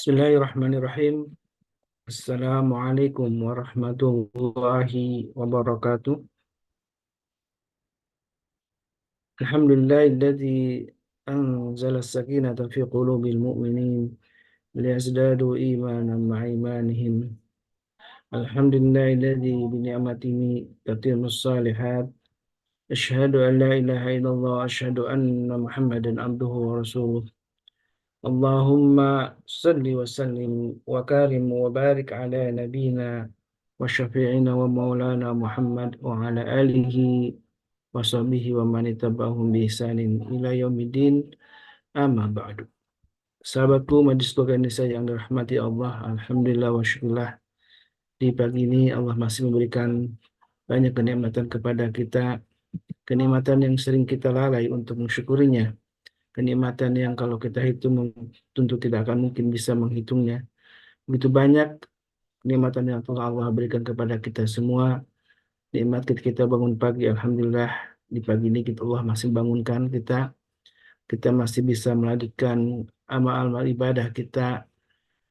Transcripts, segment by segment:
Bismillahirrahmanirrahim. Assalamualaikum warahmatullahi wabarakatuh. Alhamdulillahilladzi anzala as-sakinata fi qulubil mu'minin liyazdadu imanan ma'a imanihim. Alhamdulillahilladzi bi ni'matihi tatimmus shalihat. Asyhadu an la ilaha illallah wa asyhadu anna Muhammadan abduhu wa rasuluh. Allahumma salli wa sallim wa karim wa barik ala nabina wa syafi'ina wa maulana Muhammad wa ala alihi wa sahbihi wa man ittaba'ahum bi ihsanin ila yaumiddin, amma ba'du. Sahabatku majlis keluarga Indonesia yang dirahmati Allah, alhamdulillah wa syukurillah, di pagi ini Allah masih memberikan banyak kenikmatan kepada kita, kenikmatan yang sering kita lalai untuk mensyukurinya. Kenikmatan yang kalau kita hitung tentu tidak akan mungkin bisa menghitungnya. Begitu banyak kenikmatan yang telah Allah berikan kepada kita semua. Nikmat kita bangun pagi, alhamdulillah di pagi ini Allah masih bangunkan kita. Kita masih bisa melanjutkan amal-amal ibadah kita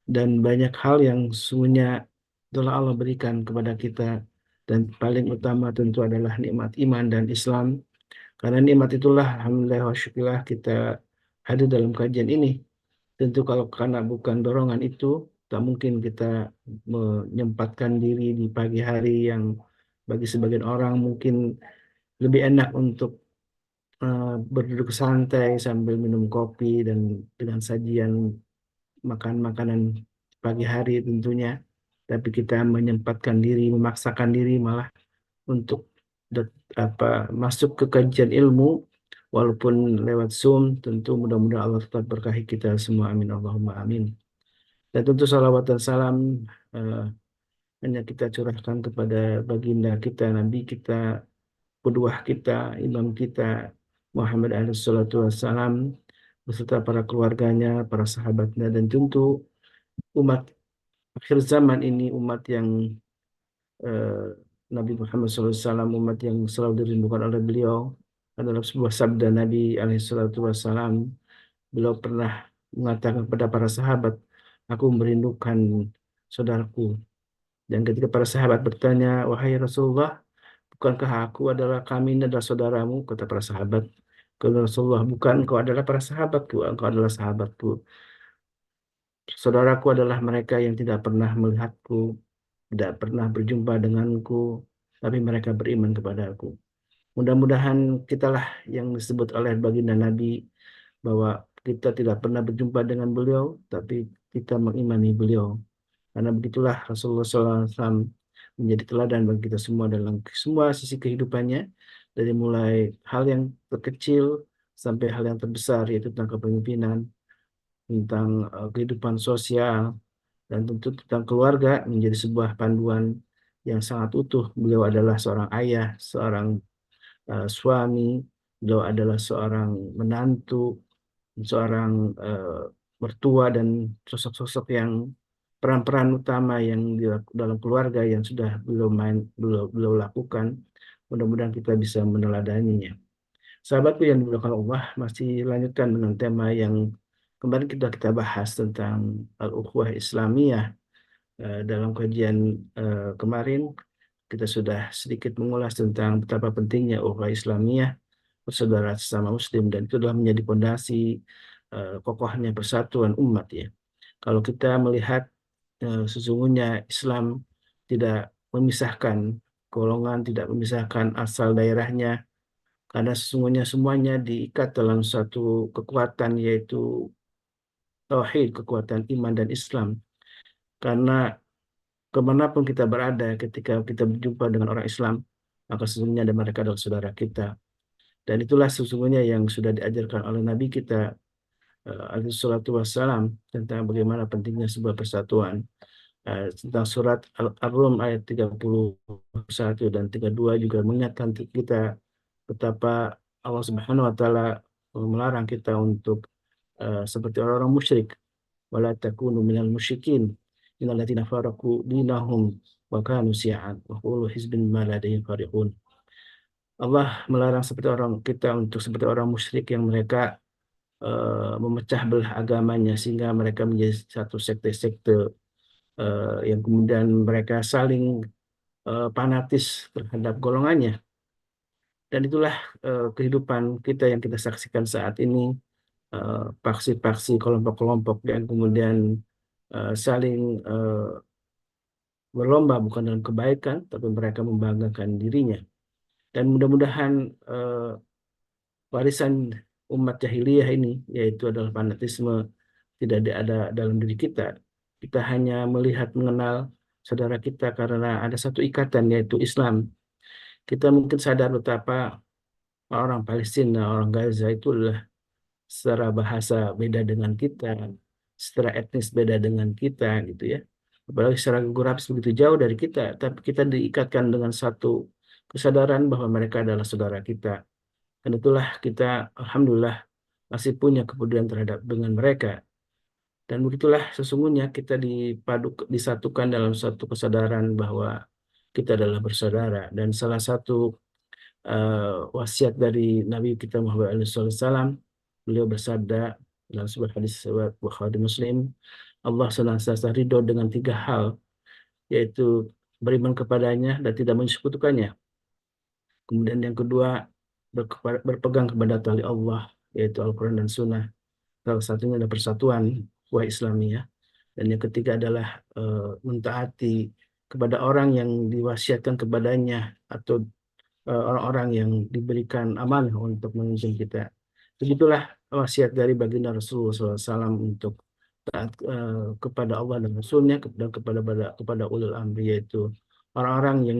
dan banyak hal yang sesungguhnya telah Allah berikan kepada kita. Dan paling utama tentu adalah nikmat iman dan Islam. Karena nikmat itulah alhamdulillah wa syukurillah kita hadir dalam kajian ini. Tentu kalau karena bukan dorongan itu, tak mungkin kita menyempatkan diri di pagi hari yang bagi sebagian orang mungkin lebih enak untuk berduduk santai sambil minum kopi dan dengan sajian makan makanan pagi hari tentunya. Tapi kita menyempatkan diri, memaksakan diri malah untuk masuk ke kajian ilmu walaupun lewat Zoom. Tentu mudah-mudahan Allah tetap berkahi kita semua, amin Allahumma amin. Dan tentu salawat dan salam eh, hanya kita curahkan kepada baginda kita, Nabi kita, peduah kita, imam kita, Muhammad alaihi salatu wassalam, beserta para keluarganya, para sahabatnya, dan tentu umat akhir zaman ini, umat yang eh, Nabi Muhammad SAW, umat yang selalu dirindukan oleh beliau. Adalah sebuah sabda Nabi SAW. Beliau pernah mengatakan kepada para sahabat, aku merindukan saudaraku. Dan ketika para sahabat bertanya, wahai Rasulullah, bukankah aku adalah kami ini adalah saudaramu? Kata para sahabat. Kata Rasulullah, bukan, engkau adalah para sahabatku, engkau adalah sahabatku. Saudaraku adalah mereka yang tidak pernah melihatku, tidak pernah berjumpa denganku, tapi mereka beriman kepada aku. Mudah-mudahan kitalah yang disebut oleh baginda Nabi bahwa kita tidak pernah berjumpa dengan beliau, tapi kita mengimani beliau. Karena begitulah Rasulullah SAW menjadi teladan bagi kita semua dalam semua sisi kehidupannya, dari mulai hal yang terkecil sampai hal yang terbesar, yaitu tentang kepemimpinan, tentang kehidupan sosial, dan tentu tentang keluarga menjadi sebuah panduan yang sangat utuh. Beliau adalah seorang ayah, seorang suami, beliau adalah seorang menantu, seorang mertua, dan sosok-sosok yang peran-peran utama yang di dalam keluarga yang sudah beliau lakukan. Mudah-mudahan kita bisa meneladaninya. Sahabatku yang dimuliakan Allah, masih lanjutkan dengan tema yang kemarin kita bahas tentang al-ukhuwah Islamiyah. Dalam kajian kemarin kita sudah sedikit mengulas tentang betapa pentingnya ukhuwah Islamiyah, persaudaraan sesama Muslim, dan itu adalah menjadi fondasi kokohnya persatuan umat ya. Kalau kita melihat sesungguhnya Islam tidak memisahkan golongan, tidak memisahkan asal daerahnya, karena sesungguhnya semuanya diikat dalam satu kekuatan, yaitu tauhid, kekuatan iman dan Islam. Karena kemanapun kita berada, ketika kita berjumpa dengan orang Islam, maka sesungguhnya mereka adalah saudara kita. Dan itulah sesungguhnya yang sudah diajarkan oleh Nabi kita alaihi salatu wassalam tentang bagaimana pentingnya sebuah persatuan. Tentang surat Ar-Rum ayat 31 dan 32 juga mengingatkan kita betapa Allah Subhanahu wa taala melarang kita untuk seperti orang-orang musyrik. Wala takunu minal musyrikin minal ladzina faraqu dinahum wa kanu syi'an wa kullu hizbin bima ladayhim farihun. Allah melarang seperti orang kita untuk seperti orang musyrik yang mereka memecah belah agamanya sehingga mereka menjadi satu sekte-sekte yang kemudian mereka saling fanatis terhadap golongannya. Dan itulah kehidupan kita yang kita saksikan saat ini, faksi-faksi, kelompok-kelompok yang kemudian saling berlomba bukan dalam kebaikan, tapi mereka membanggakan dirinya. Dan mudah-mudahan warisan umat jahiliyah ini, yaitu adalah fanatisme, tidak ada dalam diri kita. Kita hanya melihat, mengenal saudara kita karena ada satu ikatan, yaitu Islam. Kita mungkin sadar betapa orang Palestina, orang Gaza itu adalah secara bahasa beda dengan kita, secara etnis beda dengan kita, gitu ya. Apalagi secara geografis begitu jauh dari kita, tapi kita diikatkan dengan satu kesadaran bahwa mereka adalah saudara kita. Dan itulah kita, alhamdulillah, masih punya kepedulian terhadap dengan mereka. Dan begitulah sesungguhnya kita disatukan dalam satu kesadaran bahwa kita adalah bersaudara. Dan salah satu wasiat dari Nabi kita Muhammad SAW, beliau bersabda dalam sebuah hadis riwayat Bukhari Muslim, Allah senantiasa ridho dengan tiga hal, yaitu beriman kepadanya dan tidak menyekutukannya. Kemudian yang kedua, berpegang kepada tali Allah, yaitu Al-Quran dan Sunnah. Salah satunya adalah persatuan wa Islamiyah. Dan yang ketiga adalah mentaati kepada orang yang diwasiatkan kepadanya, atau orang-orang yang diberikan amanah untuk memimpin kita. Begitulah wasiat dari baginda Rasulullah SAW untuk taat kepada Allah dan Rasulnya, dan kepada ulul amri, yaitu orang-orang yang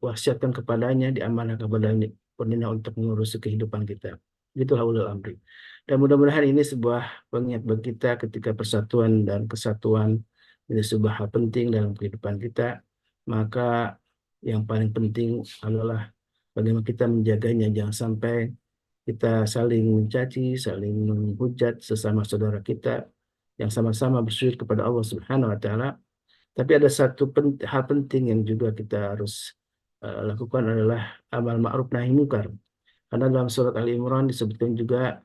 wasiatkan kepadanya, diamanah kepadanya untuk mengurusi kehidupan kita. Itulah ulul amri. Dan mudah-mudahan ini sebuah pengingat bagi kita ketika persatuan dan kesatuan ini sebuah hal penting dalam kehidupan kita. Maka yang paling penting adalah bagaimana kita menjaganya. Jangan sampai kita saling mencaci, saling menghujat sesama saudara kita yang sama-sama bersujud kepada Allah Subhanahu wa taala. Tapi ada satu hal penting yang juga kita harus lakukan, adalah amal ma'ruf nahi munkar. Karena dalam surat Ali Imran disebutkan juga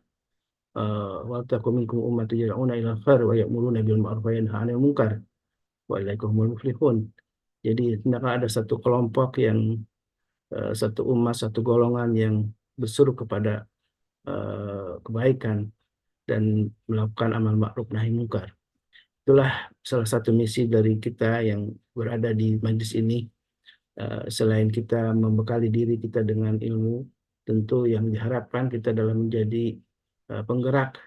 wa takum minkum ummatun yad'una ila khair wa ya'muruna bil ma'ruf wa yanhauna 'anil munkar wa ulaika humul muflihun. Jadi hendaklah ada satu kelompok yang satu umat, satu golongan yang berseru kepada kebaikan dan melakukan amal ma'ruf nahi munkar. Itulah salah satu misi dari kita yang berada di majlis ini. Selain kita membekali diri kita dengan ilmu, tentu yang diharapkan kita dalam menjadi penggerak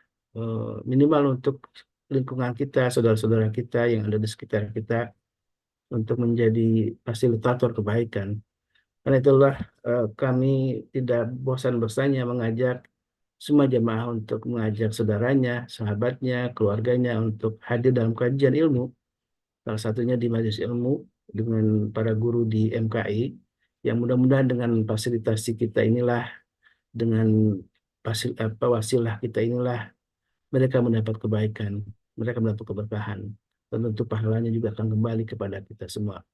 minimal untuk lingkungan kita, saudara-saudara kita yang ada di sekitar kita, untuk menjadi fasilitator kebaikan. Karena itulah kami tidak bosan-bosannya mengajak semua jemaah untuk mengajak saudaranya, sahabatnya, keluarganya untuk hadir dalam kajian ilmu. Salah satunya di majelis ilmu dengan para guru di MKI, yang mudah-mudahan dengan fasilitasi kita inilah, dengan wasilah kita inilah, mereka mendapat kebaikan, mereka mendapat keberkahan, dan tentu pahalanya juga akan kembali kepada kita semua.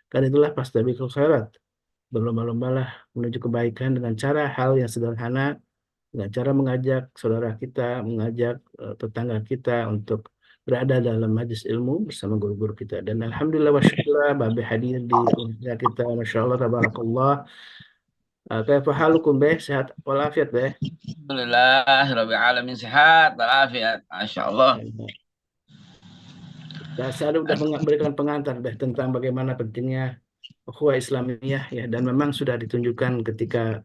Karena itulah fastabiqul khairat, berlomba-lombalah menuju kebaikan dengan cara hal yang sederhana, dengan cara mengajak saudara kita, mengajak tetangga kita untuk berada dalam majlis ilmu bersama guru-guru kita. Dan alhamdulillah wa syukurlah Babe hadir di keluarga kita, Masya Allah, tabarakallah. Kaifa halukum beh, sehat walafiat beh. Alhamdulillah, Rabbil Alamin sehat, walafiat, Masya Allah. Dan saya sudah memberikan pengantar beh tentang bagaimana pentingnya ukhuwah Islamiyah ya, dan memang sudah ditunjukkan ketika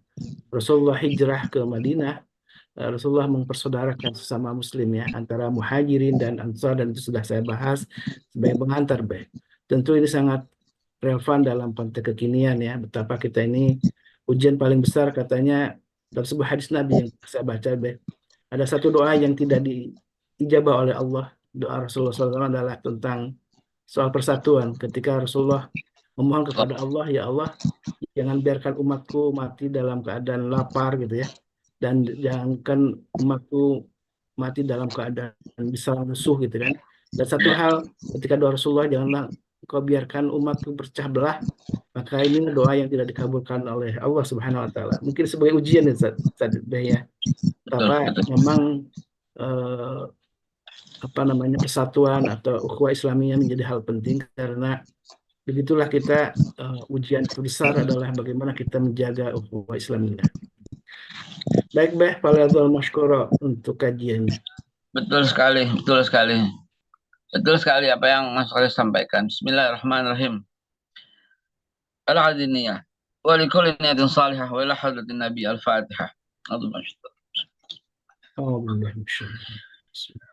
Rasulullah hijrah ke Madinah. Rasulullah mempersaudarakan sesama muslim ya, antara muhajirin dan ansar, dan itu sudah saya bahas sebagai pengantar Beh. Tentu ini sangat relevan dalam konteks kekinian ya, betapa kita ini ujian paling besar katanya dalam sebuah hadis Nabi yang saya baca Beh. Ada satu doa yang tidak diijabah oleh Allah. Doa Rasulullah SAW adalah tentang soal persatuan. Ketika Rasulullah memohon kepada Allah, ya Allah, jangan biarkan umatku mati dalam keadaan lapar gitu ya. Dan jangankan umatku mati dalam keadaan bisa musuh gitu kan. Dan satu hal, ketika doa Rasulullah, janganlah kau biarkan umatku berpecah belah, maka ini doa yang tidak dikabulkan oleh Allah Subhanahu wa taala. Mungkin sebagai ujian ya Ustaz, ya. betul, apa betul. memang eh, apa namanya persatuan atau ukhuwah Islamiyah menjadi hal penting karena begitulah kita ujian terbesar adalah bagaimana kita menjaga ukhuwah Islamiyah. Baik, Faliadul Mashkuro untuk kajiannya. Betul sekali, betul sekali. Betul sekali apa yang Mas Khalid sampaikan. Bismillahirrahmanirrahim. Al-Adiniyah. Wa likulli niyatin salihah wa ila hadratin Nabi Al-Fatihah. Aduh, Masya Allah. Oh, Masya Allah.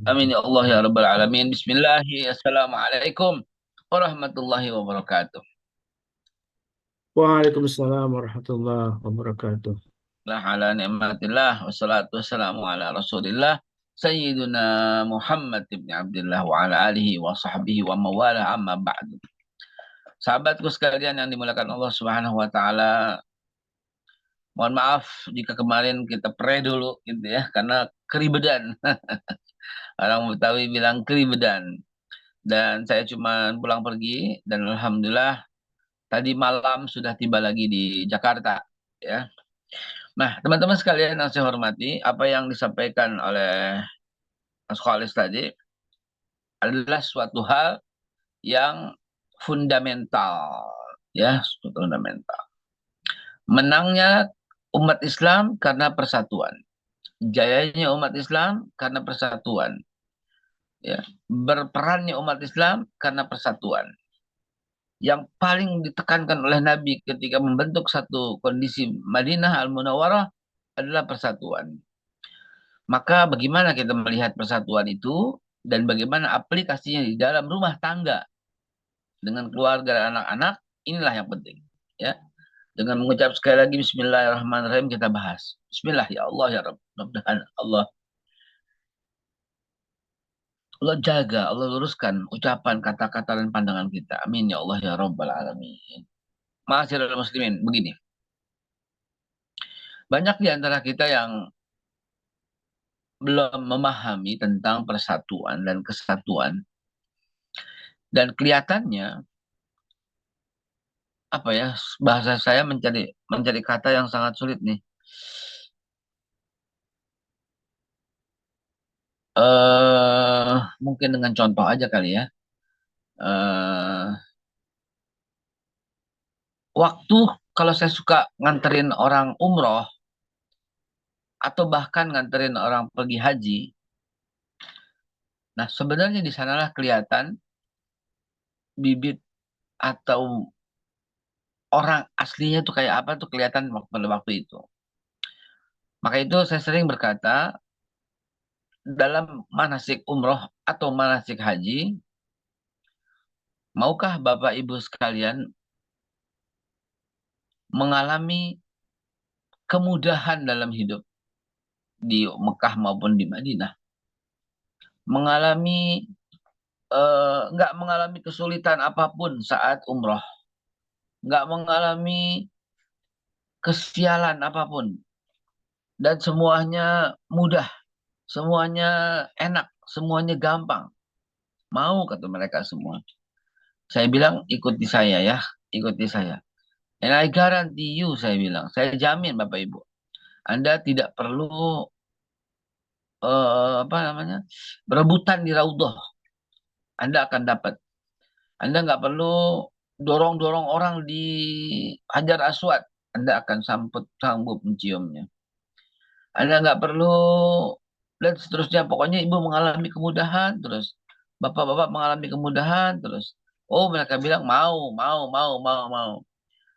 Amin ya Allah ya Rabbal Alamin. Bismillahi. Assalamualaikum warahmatullahi wabarakatuh. Waalaikumsalam warahmatullahi wabarakatuh. La ala ni'matillah wassalatu wassalamu ala Rasulillah Sayyiduna Muhammad ibn Abdullah wa ala alihi wa sahbihi wa mawala amma ba'du. Sahabatku sekalian yang dimuliakan Allah Subhanahu wa taala, mohon maaf jika kemarin kita pray dulu gitu ya karena keribedan. Orang Betawi bilang keribedan. Dan saya cuma pulang pergi dan alhamdulillah tadi malam sudah tiba lagi di Jakarta ya. Nah, teman-teman sekalian yang saya hormati, apa yang disampaikan oleh Mas Khalis tadi adalah suatu hal yang fundamental ya, fundamental. Menangnya umat Islam karena persatuan. Jayanya umat Islam karena persatuan. Ya, berperannya umat Islam karena persatuan. Yang paling ditekankan oleh Nabi ketika membentuk satu kondisi Madinah Al-Munawwarah adalah persatuan. Maka bagaimana kita melihat persatuan itu dan bagaimana aplikasinya di dalam rumah tangga dengan keluarga dan anak-anak, inilah yang penting. Ya, dengan mengucap sekali lagi Bismillahirrahmanirrahim kita bahas. Bismillah ya Allah ya Rabb. Mudah-mudahan Allah jaga, Allah luruskan ucapan, kata-kata dan pandangan kita. Amin ya Allah ya Rabbal Alamin. Ma'asyiral muslimin, begini. Banyak di antara kita yang belum memahami tentang persatuan dan kesatuan. Dan kelihatannya, apa ya, bahasa saya mencari kata yang sangat sulit nih. Mungkin dengan contoh aja kali ya. Eh, Waktu kalau saya suka nganterin orang umroh atau bahkan nganterin orang pergi haji, nah sebenarnya di sanalah kelihatan bibit atau orang aslinya tuh kayak apa tuh kelihatan pada waktu itu. Maka itu saya sering berkata, dalam manasik umroh atau manasik haji, maukah Bapak Ibu sekalian mengalami kemudahan dalam hidup di Mekah maupun di Madinah? Mengalami nggak mengalami kesulitan apapun saat umroh, nggak mengalami kesialan apapun, dan semuanya mudah, semuanya enak, semuanya gampang. Mau kata mereka semua. Saya bilang ikuti saya ya, ikuti saya. And I guarantee you, saya bilang, saya jamin Bapak Ibu, Anda tidak perlu apa namanya berebutan di raudhah, Anda akan dapat. Anda nggak perlu dorong-dorong orang di Hajar Aswad, Anda akan sanggup menciumnya. Anda nggak perlu dan seterusnya. Pokoknya ibu mengalami kemudahan terus, bapak-bapak mengalami kemudahan terus. Oh mereka bilang mau, mau, mau, mau, mau.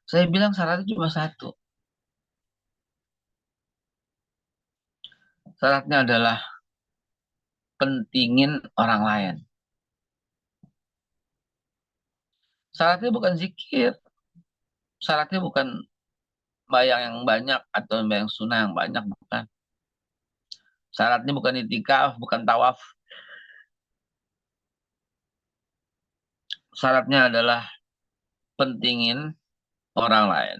Saya bilang syaratnya cuma satu. Syaratnya adalah pentingin orang lain. Syaratnya bukan zikir, syaratnya bukan bayang yang banyak atau bayang sunnah yang banyak, bukan. Syaratnya bukan itikaf, bukan tawaf. Syaratnya adalah pentingin orang lain.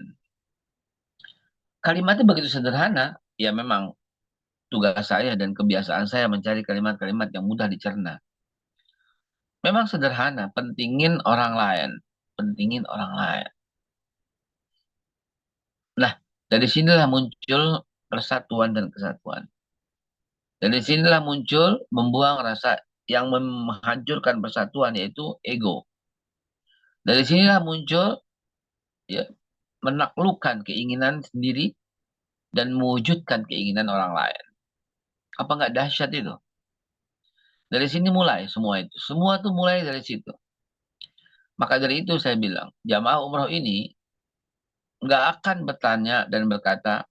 Kalimatnya begitu sederhana, ya memang tugas saya dan kebiasaan saya mencari kalimat-kalimat yang mudah dicerna. Memang sederhana, pentingin orang lain. pentingin orang lain. Nah, dari sinilah muncul persatuan dan kesatuan. Dari sinilah muncul membuang rasa yang menghancurkan persatuan, yaitu ego. Dari sinilah muncul ya, menaklukkan keinginan sendiri dan mewujudkan keinginan orang lain. Apa nggak dahsyat itu? Dari sini mulai semua itu. Semua tuh mulai dari situ. Maka dari itu saya bilang, jamaah umroh ini nggak akan bertanya dan berkata,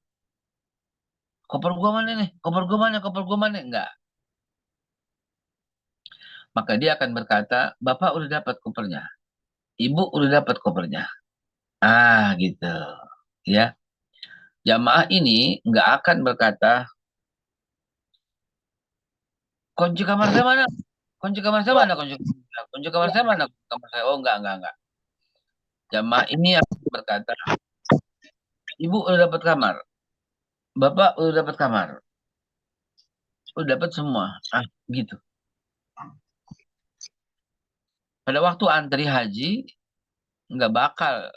koper gua mana nih? Koper gua mana? Koper gua mana? Enggak. Maka dia akan berkata, Bapak udah dapat kopernya. Ibu udah dapat kopernya. Ah, gitu. Ya. Jamaah ini nggak akan berkata, kunci kamar saya mana? Kunci kamar saya mana? Kunci kamar saya mana? Kunci kamar saya. Oh, enggak. Jamaah ini akan berkata, Ibu udah dapat kamar. Bapak udah dapat kamar. Udah dapat semua. Ah, gitu. Pada waktu antri haji, nggak bakal.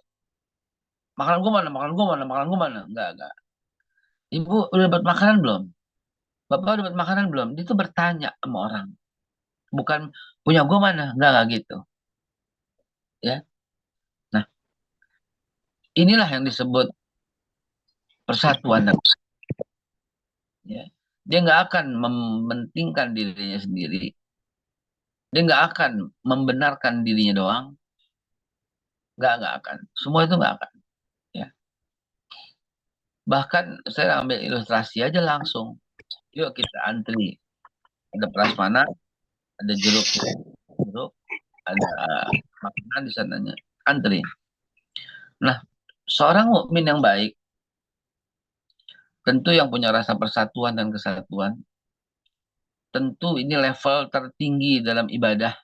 Makanan gua mana? Makanan gua mana? Makanan gua mana? Enggak. Ibu udah dapat makanan belum? Bapak udah dapat makanan belum? Dia tuh bertanya sama orang. Bukan punya gua mana? Enggak gitu. Ya. Nah, inilah yang disebut persatuan. Ya. Dia nggak akan mementingkan dirinya sendiri. Dia nggak akan membenarkan dirinya doang. Nggak akan. Semua itu nggak akan. Ya. Bahkan saya ambil ilustrasi aja langsung. Yuk kita antri. Ada prasmanan, ada jeruk, ada makanan di sananya. Antri. Nah, seorang mukmin yang baik, tentu yang punya rasa persatuan dan kesatuan, tentu ini level tertinggi dalam ibadah,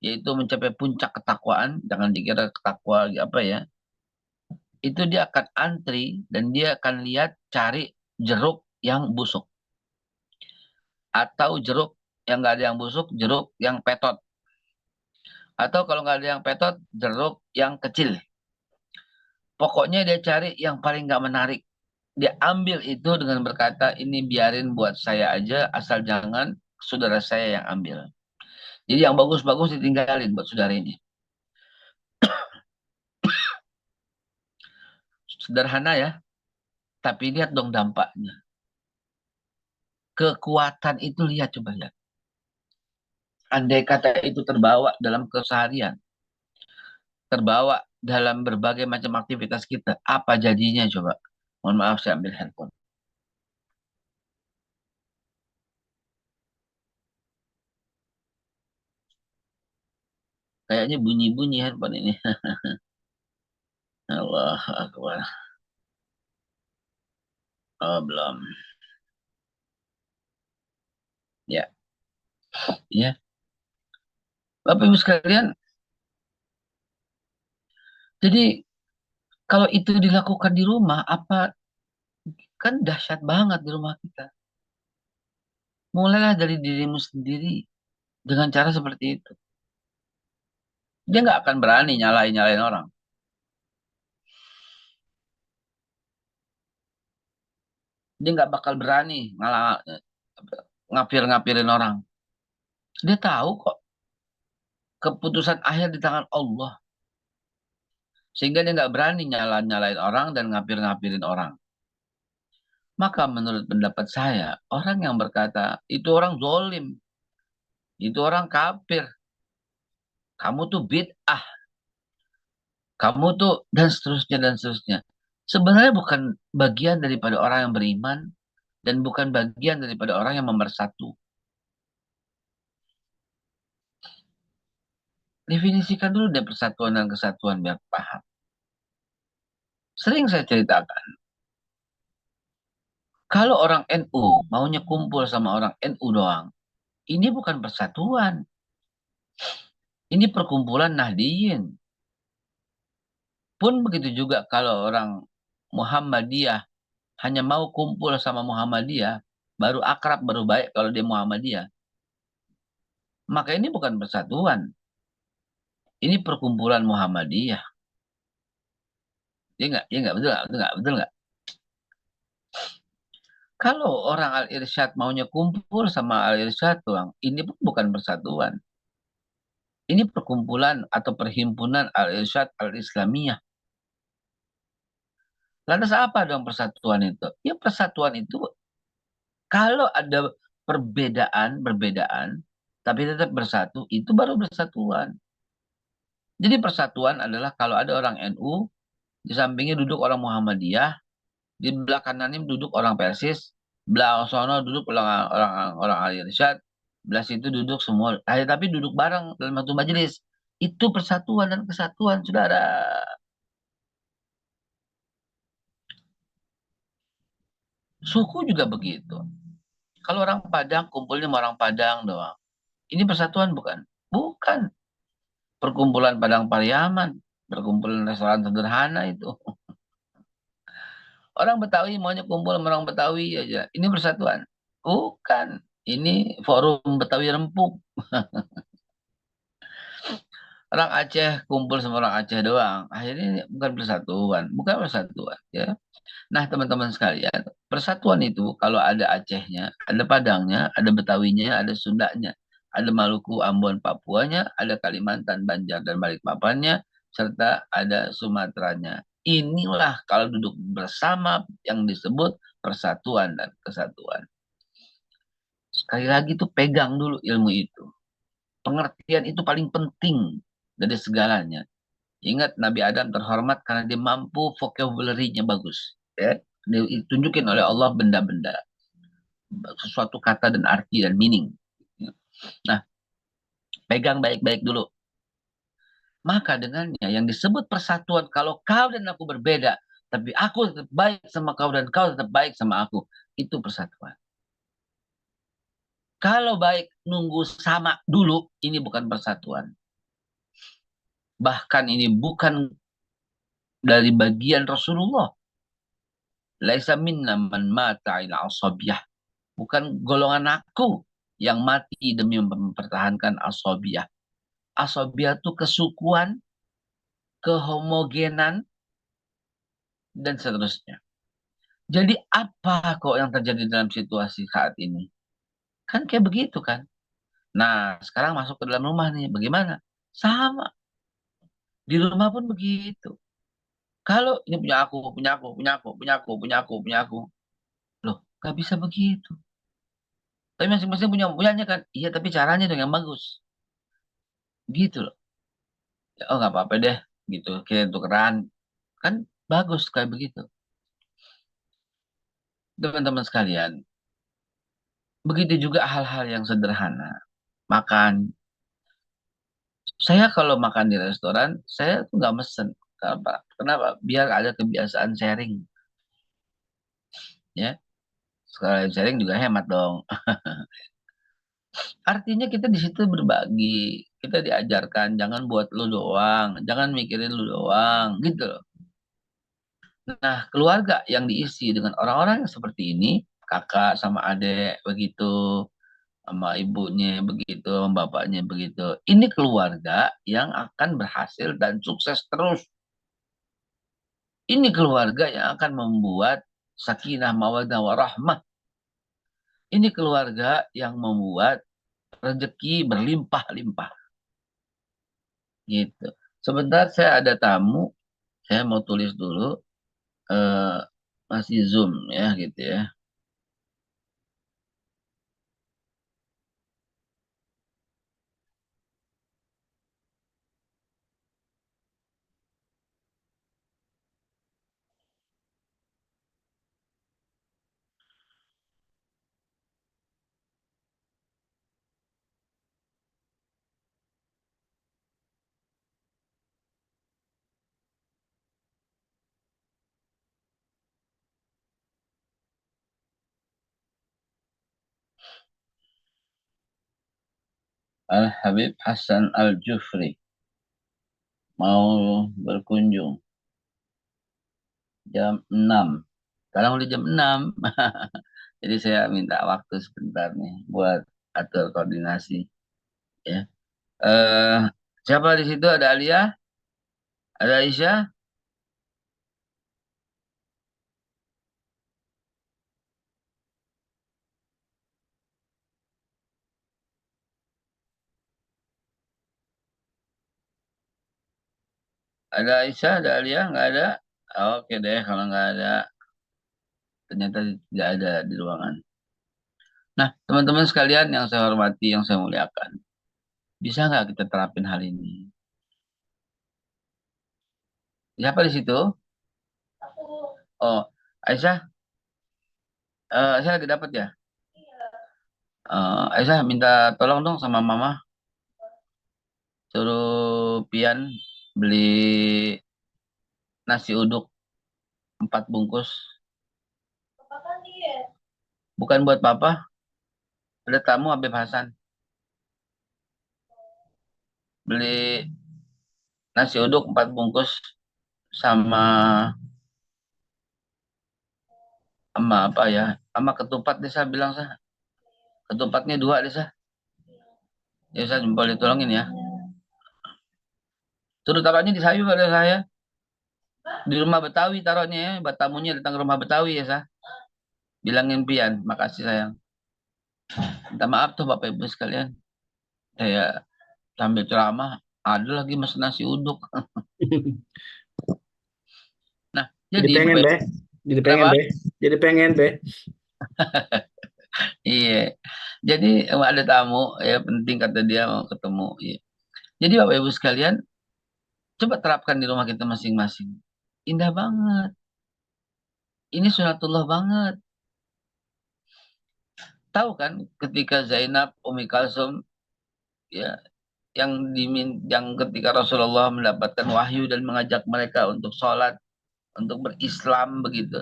yaitu mencapai puncak ketakwaan. Jangan dikira ketakwa apa ya. Itu dia akan antri dan dia akan lihat cari jeruk yang busuk. Atau jeruk yang nggak ada yang busuk, jeruk yang petot. Atau kalau nggak ada yang petot, jeruk yang kecil. Pokoknya dia cari yang paling nggak menarik. Dia ambil itu dengan berkata, ini biarin buat saya aja, asal jangan saudara saya yang ambil. Jadi yang bagus-bagus ditinggalin buat saudara ini. Sederhana ya, tapi lihat dong dampaknya. Kekuatan itu lihat coba lihat. Andai kata itu terbawa dalam keseharian, terbawa dalam berbagai macam aktivitas kita, apa jadinya coba? Mohon maaf saya ambil handphone. Kayaknya bunyi-bunyi handphone ini. Allah Akbar. Oh, belum. Ya, ya. Bapak Ibu sekalian, jadi kalau itu dilakukan di rumah, apa kan dahsyat banget di rumah kita. Mulailah dari dirimu sendiri dengan cara seperti itu. Dia nggak akan berani nyalain orang. Dia nggak bakal berani ngapir-ngapirin orang. Dia tahu kok keputusan akhir di tangan Allah. Sehingga dia nggak berani nyalain orang dan ngapir-ngapirin orang. Maka menurut pendapat saya, orang yang berkata, itu orang zolim, itu orang kafir, kamu tuh bid'ah, kamu tuh, dan seterusnya, dan seterusnya. Sebenarnya bukan bagian daripada orang yang beriman, dan bukan bagian daripada orang yang memersatu. Definisikan dulu deh persatuan dan kesatuan biar paham. Sering saya ceritakan, kalau orang NU maunya kumpul sama orang NU doang, ini bukan persatuan. Ini perkumpulan Nahdiyin. Pun begitu juga kalau orang Muhammadiyah hanya mau kumpul sama Muhammadiyah, baru akrab, baru baik kalau dia Muhammadiyah. Maka ini bukan persatuan. Ini perkumpulan Muhammadiyah. Dia nggak, betul nggak, betul nggak, betul nggak? Kalau orang Al-Irsyad maunya kumpul sama Al-Irsyad doang, ini pun bukan persatuan. Ini perkumpulan atau perhimpunan Al-Irsyad Al-Islamiyah. Lantas apa dong persatuan itu? Ya persatuan itu kalau ada perbedaan, tapi tetap bersatu, itu baru persatuan. Jadi persatuan adalah kalau ada orang NU, di sampingnya duduk orang Muhammadiyah, di belah kanannya duduk orang Persis, belah sono duduk orang orang orang Al Irsyad, belah situ duduk semua, tapi duduk bareng dalam satu majelis. Itu persatuan dan kesatuan, saudara. Suku juga begitu. Kalau orang Padang kumpulnya sama orang Padang doang. Ini persatuan bukan? Bukan. Perkumpulan Padang Pariaman, perkumpulan restoran sederhana itu. Orang Betawi maunya kumpul sama orang Betawi aja. Ini persatuan. Bukan. Ini forum Betawi Rempuk. Orang Aceh kumpul sama orang Aceh doang. Akhirnya ini bukan persatuan, bukan persatuan ya. Nah, teman-teman sekalian, persatuan itu kalau ada Acehnya, ada Padangnya, ada Betawinya, ada Sundanya, ada Maluku, Ambon, Papuanya, ada Kalimantan, Banjar dan Balikpapannya, serta ada Sumateranya. Inilah kalau duduk bersama yang disebut persatuan dan kesatuan. Sekali lagi tuh pegang dulu ilmu itu. Pengertian itu paling penting dari segalanya. Ingat Nabi Adam terhormat karena dia mampu vocabulary-nya bagus. Ya. Ditunjukin oleh Allah benda-benda. Sesuatu kata dan arti dan meaning. Nah, pegang baik-baik dulu. Maka dengannya yang disebut persatuan, kalau kau dan aku berbeda, tapi aku tetap baik sama kau dan kau tetap baik sama aku. Itu persatuan. Kalau baik nunggu sama dulu, ini bukan persatuan. Bahkan ini bukan dari bagian Rasulullah. Laisa minna man mata ila asabiyah. Bukan golongan aku yang mati demi mempertahankan asobiyah. Asobiyah itu kesukuan, kehomogenan, dan seterusnya. Jadi apa kok yang terjadi dalam situasi saat ini? Kan kayak begitu kan? Nah, sekarang masuk ke dalam rumah nih, bagaimana? Sama, di rumah pun begitu. Kalau ini punya aku, punya aku, punya aku, punya aku, punya aku, punya aku. Loh, gak bisa begitu. Tapi masing-masing punyanya kan? Iya, tapi caranya dong yang bagus. Gitu loh. Oh, nggak apa-apa deh. Gitu, kita tukeran. Kan bagus kayak begitu. Teman-teman sekalian, begitu juga hal-hal yang sederhana. Makan. Saya kalau makan di restoran, saya tuh nggak mesen. Kenapa? Kenapa? Biar ada kebiasaan sharing. Ya, sekali sharing juga hemat dong. Artinya kita di situ berbagi. Kita diajarkan jangan buat lu doang, jangan mikirin lu doang, gitu loh. Nah, keluarga yang diisi dengan orang-orang yang seperti ini, kakak sama adik begitu, sama ibunya begitu, sama bapaknya begitu. Ini keluarga yang akan berhasil dan sukses terus. Ini keluarga yang akan membuat sakinah mawaddah warahmah. Ini keluarga yang membuat rezeki berlimpah-limpah gitu. Sebentar saya ada tamu, saya mau tulis dulu eh, masih Zoom ya gitu ya. Al Habib Hasan Al Jufri mau berkunjung jam 6. Sekarang udah jam 6. Jadi saya minta waktu sebentar nih buat atur koordinasi ya. Eh Siapa di situ? Ada Alia? Ada Aisyah? Ada Aisyah? Ada Alia? Nggak ada? Oke deh, kalau nggak ada, ternyata tidak ada di ruangan. Nah, teman-teman sekalian yang saya hormati, yang saya muliakan, bisa nggak kita terapin hal ini? Siapa di situ? Oh, Aisyah, Aisyah lagi dapat ya? Aisyah minta tolong dong sama Mama, suruh Pian beli nasi uduk 4 bungkus. Bukan buat Papa, ada tamu Habib Hasan. Beli nasi uduk 4 bungkus sama sama apa ya? Sama ketupat deh saya bilang saya. Ketupatnya 2 deh saya. Ya saya boleh tolongin ya. Suruh taruhnya di sayur ada saya. Di rumah Betawi taruhnya ya. Tamunya datang ke rumah Betawi ya saya. Bilangin Pian, makasih sayang. Minta maaf tuh Bapak Ibu sekalian. Saya sambil ceramah, ada lagi mas nasi uduk. Nah, Jadi jadi pengen, Bapak Ibu, Be. Jadi pengen, kenapa? Be. Jadi pengen, Be. Iya. Jadi ada tamu, ya penting kata dia mau ketemu. Iya. Jadi Bapak Ibu sekalian, coba terapkan di rumah kita masing-masing. Indah banget. Ini sunatullah banget. Tahu kan ketika Zainab, Umi Kalsum, ya, yang ketika Rasulullah mendapatkan wahyu dan mengajak mereka untuk sholat, untuk berislam begitu,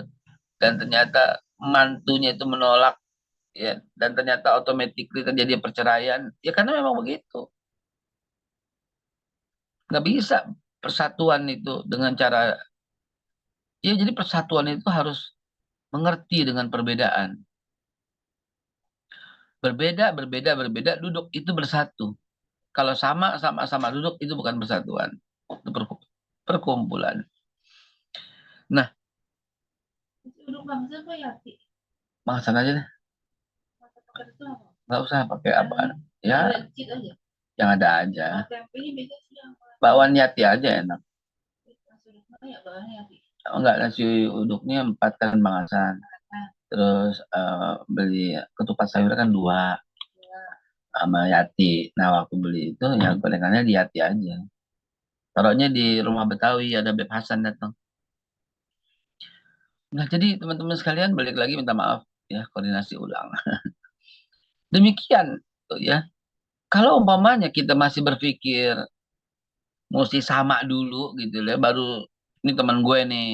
dan ternyata mantunya itu menolak, ya, dan ternyata otomatis terjadi perceraian, ya karena memang begitu. Nggak bisa persatuan itu dengan cara, ya jadi persatuan itu harus mengerti dengan perbedaan. Berbeda, berbeda, berbeda, duduk itu bersatu. Kalau sama, sama-sama duduk itu bukan persatuan. Itu perkumpulan. Nah, makan aja deh. Nggak usah pakai apaan. Ya, yang ada aja. Bawaan Yati aja enak. Oh, enggak, nasi uduknya 4 kan Bang Hasan. Terus beli ketupat sayur kan 2 sama Yati. Nah, waktu beli itu ya gorengannya di Yati aja. Taruhnya di rumah Betawi, ada Beb Hasan datang. Nah, jadi teman-teman sekalian balik lagi minta maaf ya, koordinasi ulang. Demikian tuh ya. Kalau umpamanya kita masih berpikir mesti sama dulu gitu ya, baru ini teman gue nih,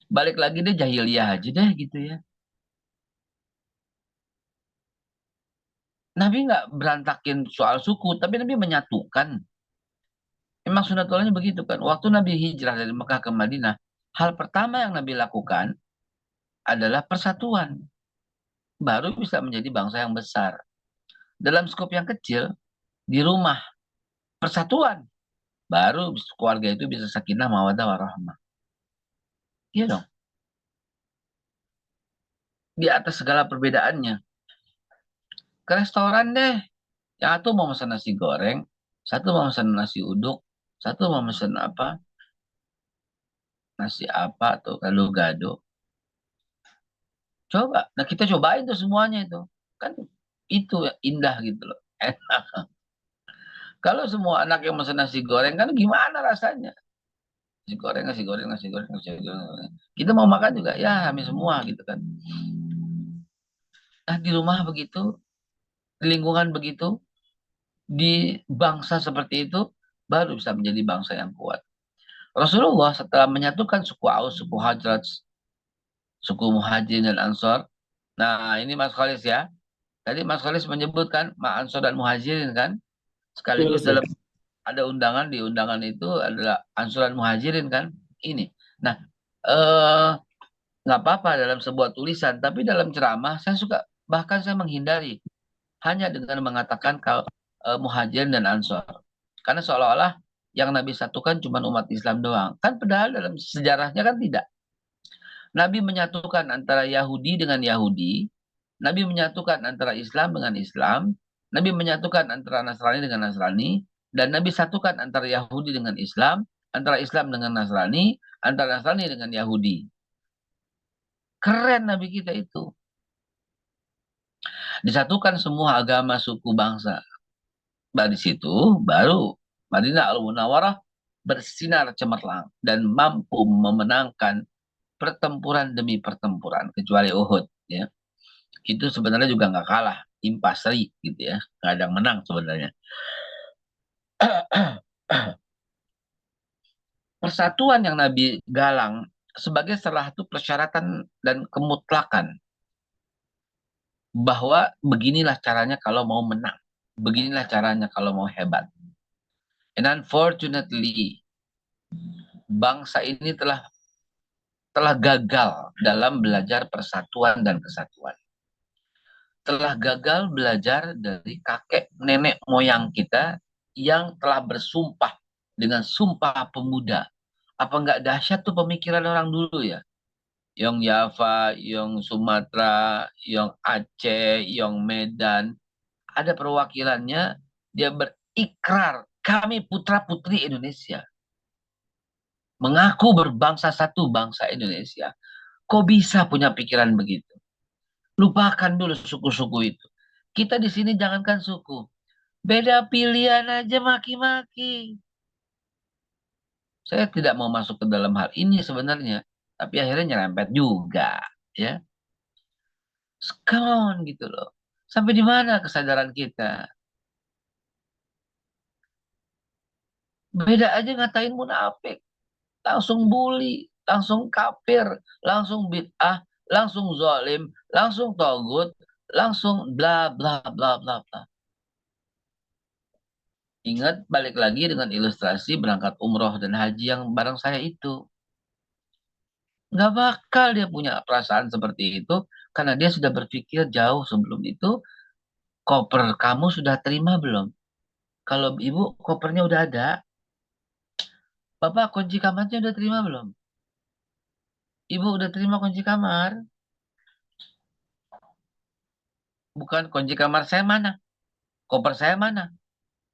balik lagi deh jahiliyah aja deh gitu ya. Nabi nggak berantakin soal suku, tapi Nabi menyatukan. Memang sunatullahnya begitu kan. Waktu Nabi hijrah dari Mekah ke Madinah, hal pertama yang Nabi lakukan adalah persatuan. Baru bisa menjadi bangsa yang besar. Dalam skop yang kecil, di rumah, persatuan. Baru keluarga itu bisa sakinah, mawaddah, warahmah. Iya dong. Di atas segala perbedaannya. Ke restoran deh. Yang satu mau pesan nasi goreng, satu mau pesan nasi uduk, satu mau pesan apa, nasi apa atau gado-gado. Coba. Nah kita cobain tuh semuanya itu. Kan itu ya, indah gitu loh. Kalau semua anak yang pesan nasi goreng kan gimana rasanya? Nasi goreng, nasi goreng, nasi goreng, nasi goreng. Kita mau makan juga, ya kami semua gitu kan. Nah di rumah begitu, di lingkungan begitu, di bangsa seperti itu, baru bisa menjadi bangsa yang kuat. Rasulullah setelah menyatukan suku Aus, suku Hajraj, suku Muhajirin dan Ansor. Nah, ini Mas Khalis ya. Tadi Mas Khalis menyebutkan Ma Ansor dan Muhajirin kan. Betul, Sekaligus Ustaz. dalam ada undangan, di undangan itu adalah Ansor dan Muhajirin kan. Ini. Nah, eh nggak apa-apa dalam sebuah tulisan, tapi dalam ceramah saya suka, bahkan saya menghindari hanya dengan mengatakan Muhajirin dan Ansor. Karena seolah-olah yang Nabi satukan cuma umat Islam doang. Kan padahal dalam sejarahnya kan tidak. Nabi menyatukan antara Yahudi dengan Yahudi, Nabi menyatukan antara Islam dengan Islam, Nabi menyatukan antara Nasrani dengan Nasrani, dan Nabi satukan antara Yahudi dengan Islam, antara Islam dengan Nasrani, antara Nasrani dengan Yahudi. Keren Nabi kita itu. Disatukan semua agama, suku, bangsa. Dari situ baru Madinah Al-Munawwarah bersinar cemerlang dan mampu memenangkan pertempuran demi pertempuran, kecuali Uhud, ya. Itu sebenarnya juga nggak kalah, impas seri gitu ya, nggak ada yang menang sebenarnya. Persatuan yang Nabi galang sebagai salah satu persyaratan dan kemutlakan bahwa beginilah caranya kalau mau menang, beginilah caranya kalau mau hebat. And unfortunately, bangsa ini telah gagal dalam belajar persatuan dan kesatuan. Telah gagal belajar dari kakek nenek moyang kita yang telah bersumpah dengan sumpah pemuda. Apa nggak dahsyat tuh pemikiran orang dulu ya? Yang Java, yang Sumatera, yang Aceh, yang Medan, ada perwakilannya, dia berikrar, kami putra-putri Indonesia. Mengaku berbangsa satu, bangsa Indonesia. Kok bisa punya pikiran begitu? Lupakan dulu suku-suku itu. Kita di sini jangankan suku. Beda pilihan aja maki-maki. Saya tidak mau masuk ke dalam hal ini sebenarnya. Tapi akhirnya nyerempet juga. Ya, come on gitu loh. Sampai di mana kesadaran kita? Beda aja ngatain munafik. Langsung bully, langsung kafir, langsung bid'ah, langsung zalim, langsung togut, langsung bla bla bla bla bla. Ingat balik lagi dengan ilustrasi berangkat umroh dan haji yang bareng saya itu. Nggak bakal dia punya perasaan seperti itu karena dia sudah berpikir jauh sebelum itu. Koper kamu sudah terima belum? Kalau ibu kopernya udah ada, bapak kunci kamarnya udah terima belum? Ibu udah terima kunci kamar? Bukan kunci kamar saya mana? Koper saya mana?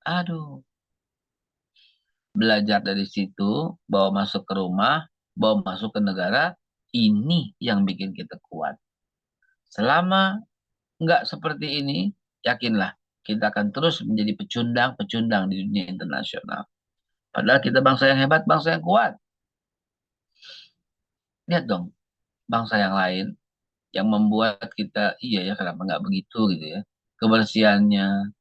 Aduh, belajar dari situ, bawa masuk ke rumah, bawa masuk ke negara, ini yang bikin kita kuat. Selama nggak seperti ini, yakinlah kita akan terus menjadi pecundang-pecundang di dunia internasional. Padahal kita bangsa yang hebat, bangsa yang kuat. Lihat dong, bangsa yang lain yang membuat kita, iya ya kenapa nggak begitu gitu ya. Kebersihannya,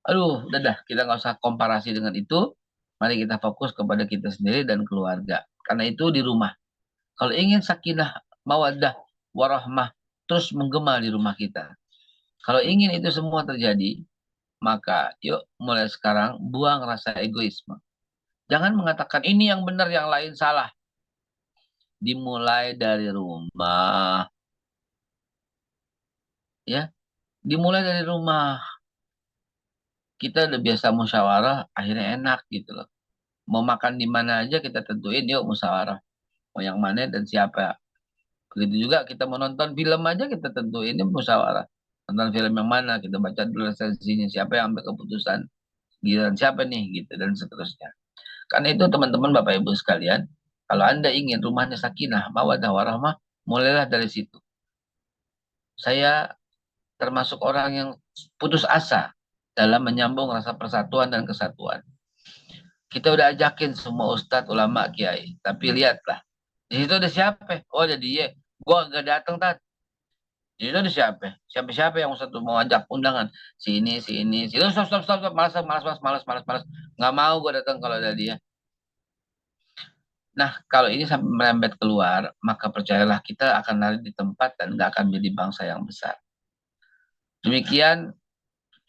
aduh, udah dah, kita nggak usah komparasi dengan itu. Mari kita fokus kepada kita sendiri dan keluarga. Karena itu di rumah. Kalau ingin sakinah, mawaddah, warahmah terus menggema di rumah kita. Kalau ingin itu semua terjadi, maka yuk mulai sekarang buang rasa egoisme. Jangan mengatakan ini yang benar, yang lain salah. Dimulai dari rumah, ya. Dimulai dari rumah. Kita udah biasa musyawarah, akhirnya enak gitu loh. Mau makan di mana aja kita tentuin, yuk musyawarah. Mau yang mana dan siapa. Begitu juga kita mau nonton film aja kita tentuin ini musyawarah. Nonton film yang mana, kita baca dulu resensinya, siapa yang ambil keputusan, giliran siapa nih gitu dan seterusnya. Karena itu teman-teman Bapak Ibu sekalian, kalau Anda ingin rumahnya sakinah, mawaddah warahmah, mulailah dari situ. Saya termasuk orang yang putus asa dalam menyambung rasa persatuan dan kesatuan. Kita udah ajakin semua ustadz, ulama, kiai, tapi lihatlah. Di situ ada siapa? Oh, ada dia. Gua gak datang tat. Di situ ada siapa? Siapa-siapa yang ustadz mau ajak undangan? Si ini, si itu. Stop, stop, stop, stop. Malas, malas, malas, malas, malas, malas. Nggak mau gue datang kalau ada dia. Nah, kalau ini sampai merembet keluar, maka percayalah kita akan lari di tempat dan nggak akan menjadi bangsa yang besar. Demikian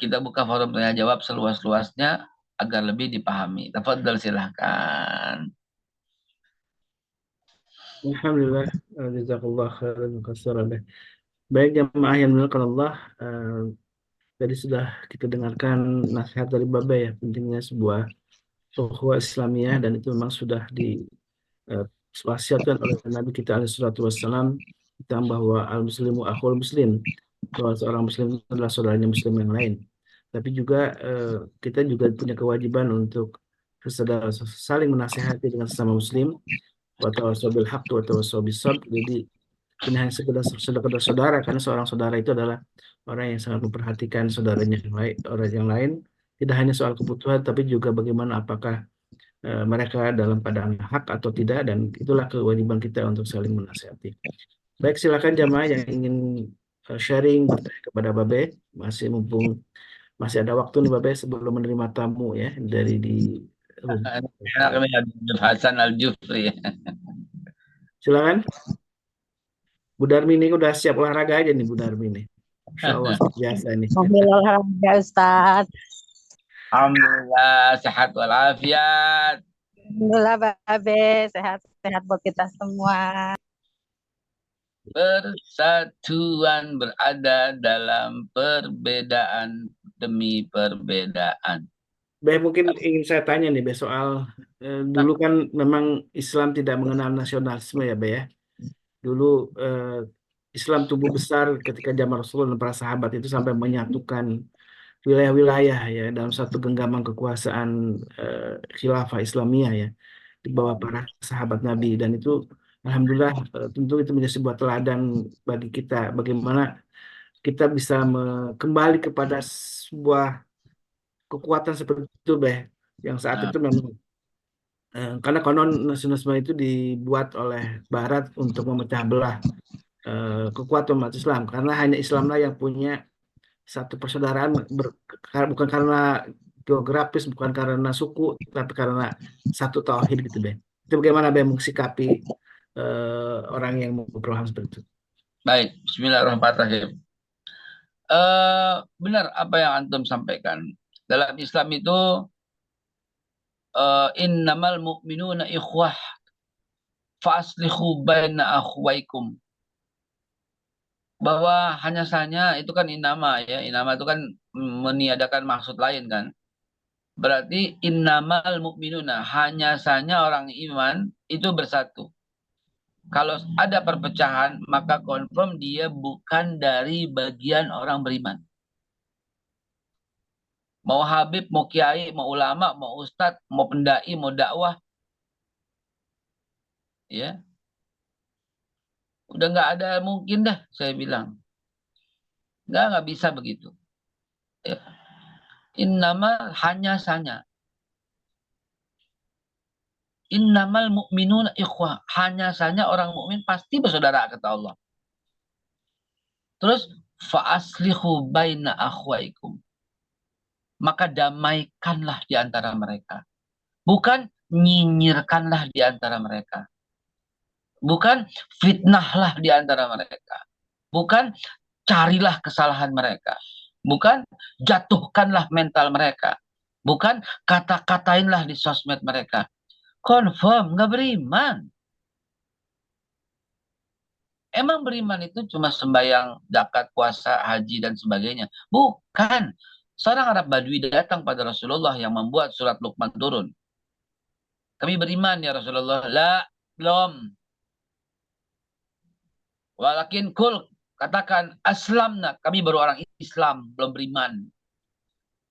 kita buka forum tanya jawab seluas-luasnya agar lebih dipahami. Tafadhal silahkan. Alhamdulillah, jazakallah khairan katsiran. Baik jamaah yang dimuliakan Allah, Tadi sudah kita dengarkan nasihat dari Babe ya, pentingnya sebuah ukhuwah Islamiyah, dan itu memang sudah diwasiatkan oleh Nabi kita alaihi salatu wassalam tentang bahwa al-muslimu akhul muslim, bahwa seorang muslim itu adalah saudaranya muslim yang lain. Tapi juga kita juga punya kewajiban untuk saling menasihati dengan sesama muslim, wa tawassaw bil haqq wa tawassaw bis sabr. Jadi tidak hanya sekedar saudara, karena seorang saudara itu adalah orang yang sangat memperhatikan saudaranya yang lain, orang yang lain. Tidak hanya soal kebutuhan, tapi juga bagaimana apakah mereka dalam keadaan hak atau tidak, dan itulah kewajiban kita untuk saling menasihati. Baik, silakan jamaah yang ingin sharing bertanya kepada Babe, mumpung masih ada waktu nih Babe sebelum menerima tamu ya dari di rumah. Enak nih Habib Hasan Al-Jufri. Silakan. Bu Darmi ini udah siap olahraga aja nih Bu Darmi nih. Insya Allah biasa nih. Mobil olahraga Ustaz. Alhamdulillah sehat walafiat. Alhamdulillah Babe, sehat-sehat buat kita semua. Persatuan berada dalam perbedaan demi perbedaan. Mungkin ingin saya tanya nih soal dulu kan memang Islam tidak mengenal nasionalisme ya ya. Dulu Islam tumbuh besar ketika zaman Rasulullah dan para sahabat itu sampai menyatukan wilayah-wilayah ya dalam satu genggaman kekuasaan khilafah Islamiyah ya di bawah para sahabat Nabi, dan itu alhamdulillah tentu itu menjadi sebuah teladan bagi kita bagaimana kita bisa kembali kepada sebuah kekuatan seperti itu yang saat Nah, itu memang karena konon nasionalisme itu dibuat oleh Barat untuk memecah belah kekuatan umat Islam, karena hanya Islamlah yang punya satu persaudaraan bukan karena geografis, bukan karena suku, tapi karena satu tauhid gitu Itu bagaimana mensikapi orang yang berpaham seperti itu? baik, Bismillahirrahmanirrahim. Benar apa yang antum sampaikan. Dalam Islam itu innamal mu'minuna ikhwah fa'aslihu baina akhwaikum. Bahwa hanya saja itu kan innama ya, innama itu kan meniadakan maksud lain kan. Berarti innamal mu'minuna, hanya saja orang iman itu bersatu. Kalau ada perpecahan, maka confirm dia bukan dari bagian orang beriman. Mau Habib, mau Kiai, mau ulama, mau ustadz, mau pendai, mau dakwah, ya udah nggak ada mungkin dah, saya bilang nggak bisa begitu. Ya. Innama hanya saja, innamal mu'minuna ikhwah, hanya saja orang mukmin pasti bersaudara kata Allah. Terus fa'aslihu baina akhwaikum, maka damaikanlah di antara mereka. Bukan nyinyirkanlah di antara mereka. Bukan fitnahlah di antara mereka. Bukan carilah kesalahan mereka. Bukan jatuhkanlah mental mereka. Bukan kata-katainlah di sosmed mereka. Confirm, nggak beriman. Emang beriman itu cuma sembahyang, zakat, puasa, haji, dan sebagainya? Bukan. Seorang Arab Badui datang pada Rasulullah yang membuat surat Luqman turun. Kami beriman ya Rasulullah. La, belum. Walakin kul, katakan aslamna, kami baru orang Islam, belum beriman.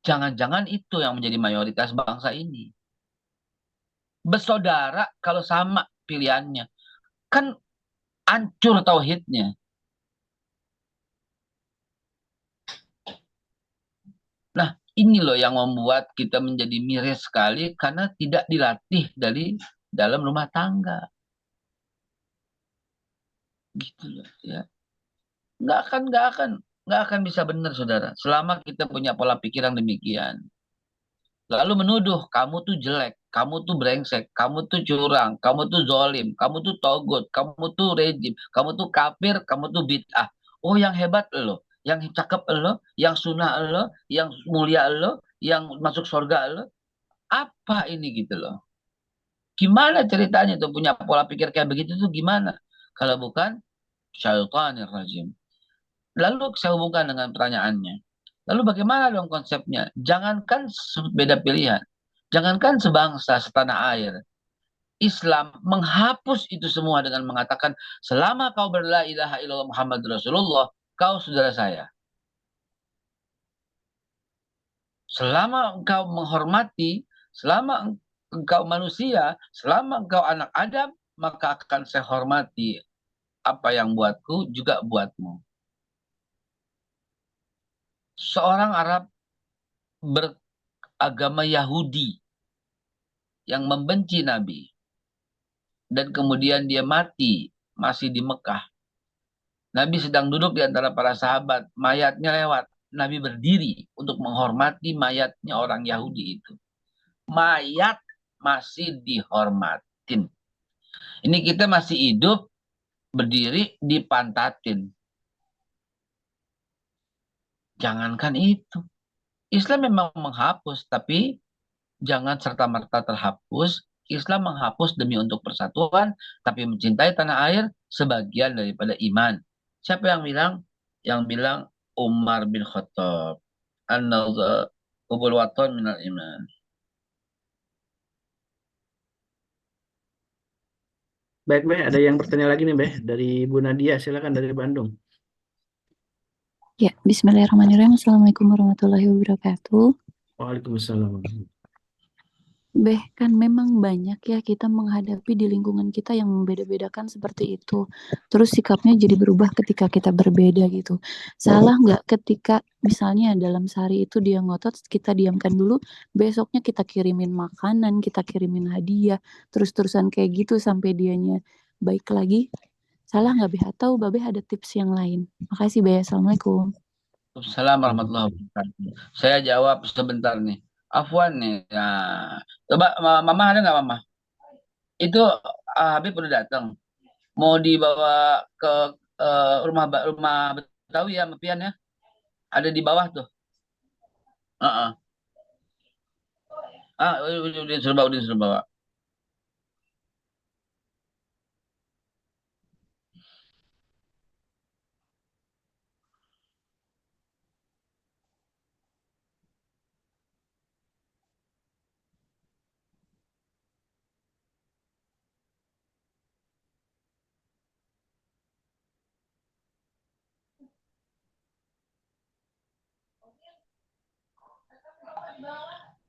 Jangan-jangan itu yang menjadi mayoritas bangsa ini. Bersaudara kalau sama pilihannya, kan hancur tauhidnya. Nah, ini loh yang membuat kita menjadi miris sekali karena tidak dilatih dari dalam rumah tangga. Gitu loh ya. Nggak akan bisa benar saudara selama kita punya pola pikir yang demikian. Lalu menuduh kamu tuh jelek, kamu tuh brengsek, kamu tuh curang, kamu tuh zolim, kamu tuh togut, kamu tuh rejim, kamu tuh kafir, kamu tuh bid'ah. Oh, yang hebat lo, yang cakep lo, yang sunnah lo, yang mulia lo, yang masuk surga lo. Apa ini gitu loh? Gimana ceritanya tuh punya pola pikir kayak begitu tuh gimana? Kalau bukan syaitanir rajim. Lalu saya hubungkan dengan pertanyaannya. Lalu bagaimana dong konsepnya? Jangankan beda pilihan, jangankan sebangsa, setanah air. Islam menghapus itu semua dengan mengatakan, selama kau berla ilaha illallah Muhammad Rasulullah, kau saudara saya. Selama engkau menghormati, selama engkau manusia, selama engkau anak Adam, maka akan saya hormati. Apa yang buatku juga buatmu. Seorang Arab beragama Yahudi yang membenci Nabi, dan kemudian dia mati masih di Mekah. Nabi sedang duduk di antara para sahabat, mayatnya lewat. Nabi berdiri untuk menghormati mayatnya orang Yahudi itu. Mayat masih dihormatin. Ini kita masih hidup, berdiri, dipantatin. Jangankan itu. Islam memang menghapus, tapi jangan serta-merta terhapus. Islam menghapus demi untuk persatuan, tapi mencintai tanah air sebagian daripada iman. Siapa yang bilang? Yang bilang Umar bin Khattab. An-nawza hubul waton minal iman. Baik, Beh. Ada yang bertanya lagi nih, Beh. Dari Bu Nadia, silakan dari Bandung. Ya, bismillahirrahmanirrahim. Assalamualaikum warahmatullahi wabarakatuh. Waalaikumsalam. Beh, kan memang banyak ya kita menghadapi di lingkungan kita yang membeda-bedakan seperti itu. Terus sikapnya jadi berubah ketika kita berbeda gitu. Salah nggak ketika misalnya dalam sehari itu dia ngotot, kita diamkan dulu, besoknya kita kirimin makanan, kita kirimin hadiah, terus-terusan kayak gitu sampai dianya baik lagi. Salah nggak Beh? Atau Babeh ada tips yang lain? Makasih Beh, Assalamualaikum. Assalamualaikum warahmatullahi wabarakatuh. Saya jawab sebentar nih. Afwan nih. Nah, coba Mama ada nggak Mama? Itu Habib udah datang. Mau dibawa ke rumah Betawi ya, Mapian ya. Ada di bawah tuh. Heeh. Udah disuruh bawa, udah disuruh bawa.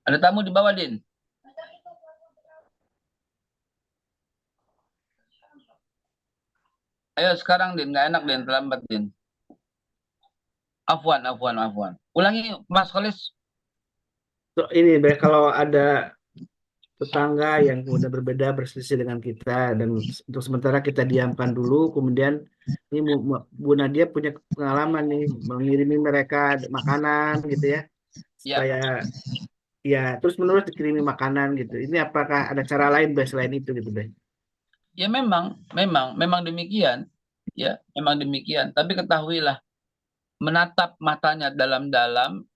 Ada tamu di bawah, Din. Ayo sekarang, Din. Nggak enak, Din. Terlambat, Din. Afwan. Ulangi, Mas Kholis. So, ini, Beh, kalau ada tetangga yang kemudian berbeda berselisih dengan kita dan untuk sementara kita diamkan dulu, kemudian ini Bu Nadia punya pengalaman nih mengirimi mereka makanan gitu ya, Ya, supaya ya terus menerus dikirimi makanan gitu. Ini apakah ada cara lain Beh selain itu gitu Beh? ya memang demikian. Ya, memang demikian. Tapi ketahuilah, menatap matanya dalam-dalam,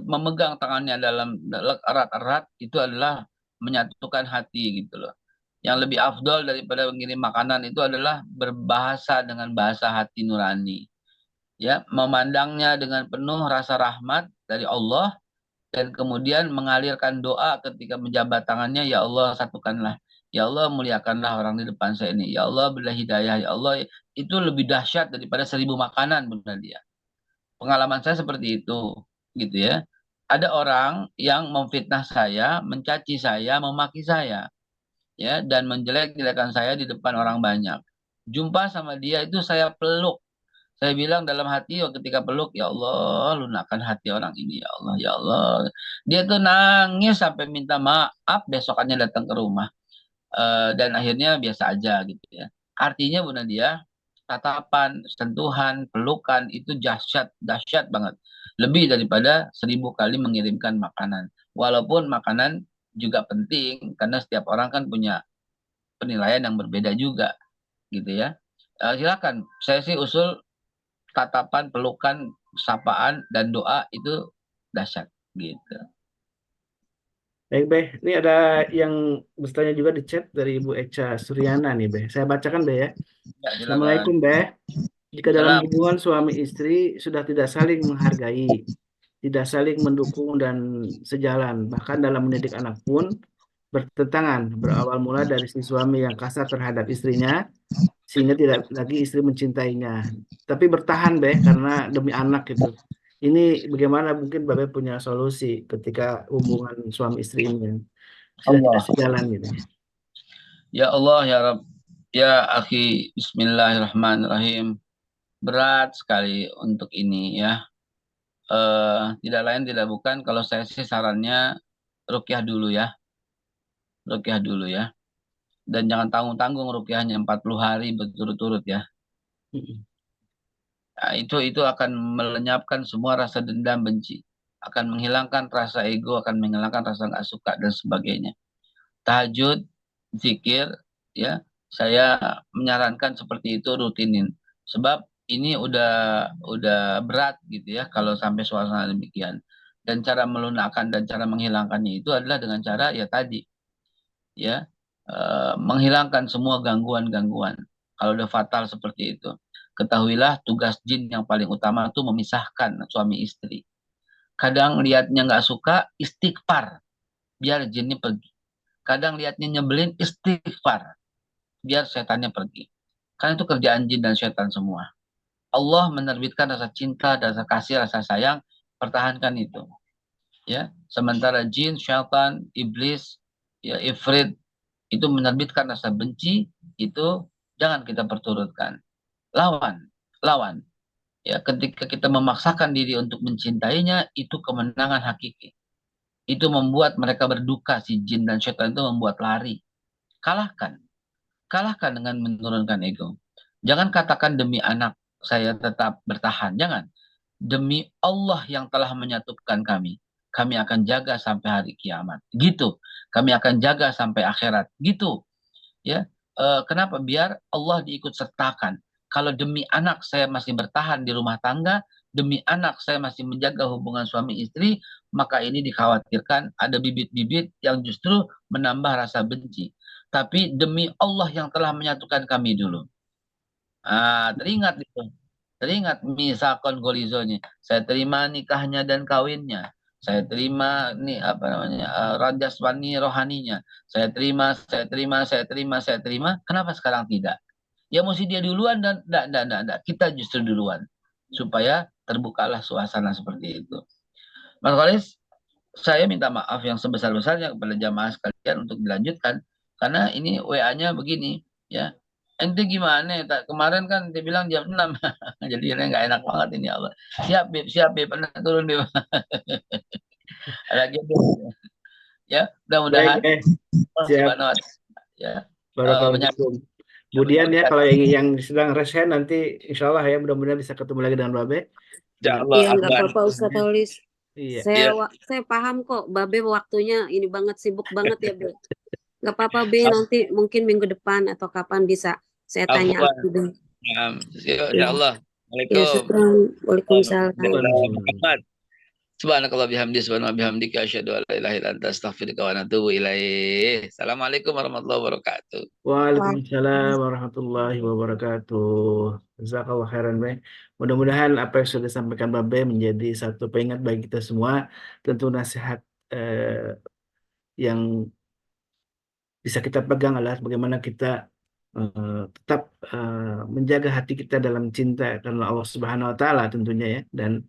memegang tangannya dalam erat-erat, itu adalah menyatukan hati gitu loh. Yang lebih afdol daripada mengirim makanan itu adalah berbahasa dengan bahasa hati nurani. Ya, memandangnya dengan penuh rasa rahmat dari Allah, dan kemudian mengalirkan doa ketika menjabat tangannya, ya Allah satukanlah, ya Allah muliakanlah orang di depan saya ini, ya Allah berilah hidayah, ya Allah. Itu lebih dahsyat daripada 1.000 makanan, benar dia. Pengalaman saya seperti itu, gitu ya. Ada orang yang memfitnah saya, mencaci saya, memaki saya, ya, dan menjelek-jelekan saya di depan orang banyak. Jumpa sama dia itu saya peluk. Saya bilang dalam hati, ketika peluk, ya Allah, lunakkan hati orang ini, ya Allah, ya Allah. Dia tuh nangis sampai minta maaf, besokannya datang ke rumah. Dan akhirnya biasa aja gitu ya. Artinya Bu Nadia, tatapan, sentuhan, pelukan itu dahsyat, dahsyat banget. Lebih daripada 1.000 kali mengirimkan makanan. Walaupun makanan juga penting, karena setiap orang kan punya penilaian yang berbeda juga, gitu ya. Silakan, saya sih usul tatapan, pelukan, sapaan, dan doa itu dahsyat, gitu. Baik Beh, ini ada yang bertanya juga di chat dari Ibu Echa Suryana nih Beh. Saya bacakan Beh ya. Ya, silakan. Assalamualaikum Beh. Jika dalam Salam. hubungan suami istri sudah tidak saling menghargai, tidak saling mendukung dan sejalan. Bahkan dalam mendidik anak pun bertentangan. Berawal mula dari si suami yang kasar terhadap istrinya, sehingga tidak lagi istri mencintainya. Tapi bertahan Beh, karena demi anak gitu. Ini bagaimana mungkin Babe punya solusi ketika hubungan suami istri ini sudah tidak Allah. sejalan gitu. Ya Allah, ya Rabb, ya akhi, Bismillahirrahmanirrahim. Berat sekali untuk ini ya. Tidak lain tidak bukan kalau saya sih sarannya ruqyah dulu ya. Ruqyah dulu ya. Dan jangan tanggung-tanggung ruqyahnya 40 hari berturut-turut ya. Nah, itu akan melenyapkan semua rasa dendam benci. Akan menghilangkan rasa ego, akan menghilangkan rasa nggak suka dan sebagainya. Tahajud, zikir, ya, saya menyarankan seperti itu rutinin. Sebab ini udah berat gitu ya kalau sampai suasana demikian. Dan cara melunakkan dan cara menghilangkannya itu adalah dengan cara ya tadi, ya, menghilangkan semua gangguan-gangguan. Kalau udah fatal seperti itu, ketahuilah tugas jin yang paling utama itu memisahkan suami istri. Kadang lihatnya nggak suka, istighfar, biar jinnya pergi. Kadang lihatnya nyebelin, istighfar, biar setannya pergi. Karena itu kerjaan jin dan setan semua. Allah menerbitkan rasa cinta, rasa kasih, rasa sayang, pertahankan itu. Ya, sementara jin, syaitan, iblis, ya ifrit itu menerbitkan rasa benci, itu jangan kita perturutkan. Lawan, lawan. Ya, ketika kita memaksakan diri untuk mencintainya, itu kemenangan hakiki. Itu membuat mereka berduka, si jin dan syaitan itu membuat lari. Kalahkan. Kalahkan dengan menurunkan ego. Jangan katakan demi anak saya tetap bertahan. Jangan. Demi Allah yang telah menyatukan kami akan jaga sampai hari kiamat. Gitu. Kami akan jaga sampai akhirat. Gitu. Ya. Kenapa? Biar Allah diikut sertakan. Kalau demi anak saya masih bertahan di rumah tangga, demi anak saya masih menjaga hubungan suami istri, maka ini dikhawatirkan ada bibit-bibit yang justru menambah rasa benci. Tapi demi Allah yang telah menyatukan kami dulu. Teringat itu. Teringat misakon golizonya. Saya terima nikahnya dan kawinnya. Saya terima nih apa namanya rajaswani rohaninya. Saya terima, saya terima, saya terima, saya terima. Kenapa sekarang tidak? Ya mesti dia duluan dan enggak. Kita justru duluan supaya terbukalah suasana seperti itu. Mas Khalis, saya minta maaf yang sebesar-besarnya kepada jamaah sekalian untuk dilanjutkan karena ini WA-nya begini ya. Ente gimana? Kemarin kan dia bilang jam 6. Jadi ini nggak enak banget ini Allah. Siap Beb, pernah turun Beb. Lagi ya, mudah-mudahan Baik, Allah siap. Subhanahu wa taala ya Barakallahu fikum. Kemudian ya kalau yang sedang resen nanti insya Allah ya mudah-mudahan bisa ketemu lagi dengan Babe. Iya, nggak apa-apa Ustaz Aulis. Iya. Saya paham kok, Babe waktunya ini banget, sibuk banget ya, Be. Nggak apa-apa, Be, nanti mungkin minggu depan atau kapan bisa saya tanya aku, Be. Ya Allah. Ya, syukran. Waalaikumsalam. Muhammad. Subhanakallah bihamdi subhanallah bihamdika asyhadu an la ilaha illa anta astaghfiruka wa atubu ilaih. Assalamualaikum warahmatullahi wabarakatuh. Waalaikumsalam warahmatullahi wabarakatuh. Jazakallah khairan, Bang. Mudah-mudahan apa yang sudah disampaikan Babe menjadi satu pengingat bagi kita semua. Tentu nasihat yang bisa kita pegang adalah bagaimana kita tetap menjaga hati kita dalam cinta karena Allah Subhanahu wa taala tentunya ya, dan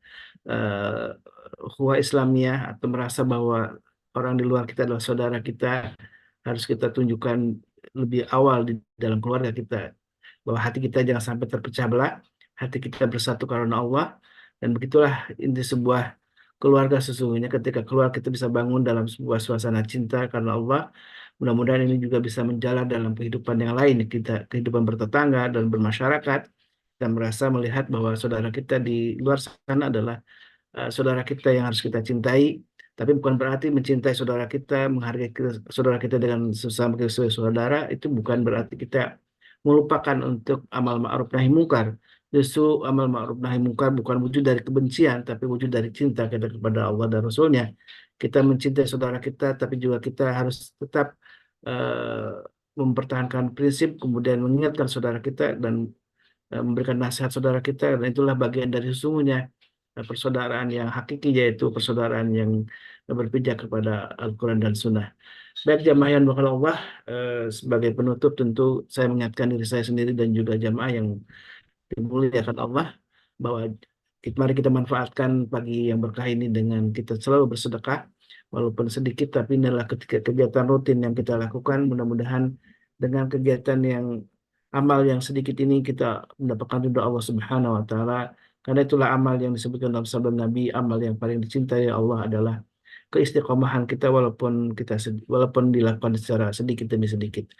ukhuwah Islamiyah atau merasa bahwa orang di luar kita adalah saudara kita harus kita tunjukkan lebih awal di dalam keluarga kita, bahwa hati kita jangan sampai terpecah belah, hati kita bersatu karena Allah, dan begitulah inti sebuah keluarga sesungguhnya. Ketika keluar kita bisa bangun dalam sebuah suasana cinta karena Allah. Mudah-mudahan ini juga bisa menjalar dalam kehidupan yang lain kita, kehidupan bertetangga dan bermasyarakat, dan merasa melihat bahwa saudara kita di luar sana adalah saudara kita yang harus kita cintai. Tapi bukan berarti mencintai saudara kita, menghargai saudara kita dengan sesama saudara, itu bukan berarti kita melupakan untuk amal ma'ruf nahi mungkar. Justru amal ma'ruf nahi mungkar bukan wujud dari kebencian, tapi wujud dari cinta kita kepada Allah dan Rasulnya. Kita mencintai saudara kita, tapi juga kita harus tetap mempertahankan prinsip, kemudian mengingatkan saudara kita dan memberikan nasihat saudara kita, dan itulah bagian dari sesungguhnya persaudaraan yang hakiki, yaitu persaudaraan yang berpijak kepada Al-Quran dan Sunnah. Baik jamaah yang dimuliakan Allah, sebagai penutup tentu saya mengingatkan diri saya sendiri dan juga jamaah yang dimuliakan Allah bahwa mari kita manfaatkan pagi yang berkah ini dengan kita selalu bersedekah walaupun sedikit, tapi inilah ketika kegiatan rutin yang kita lakukan. Mudah-mudahan dengan kegiatan yang amal yang sedikit ini kita mendapatkan ridho Allah Subhanahu wa taala, karena itulah amal yang disebutkan dalam sabda Nabi, amal yang paling dicintai Allah adalah keistiqomahan kita walaupun dilakukan secara sedikit demi sedikit.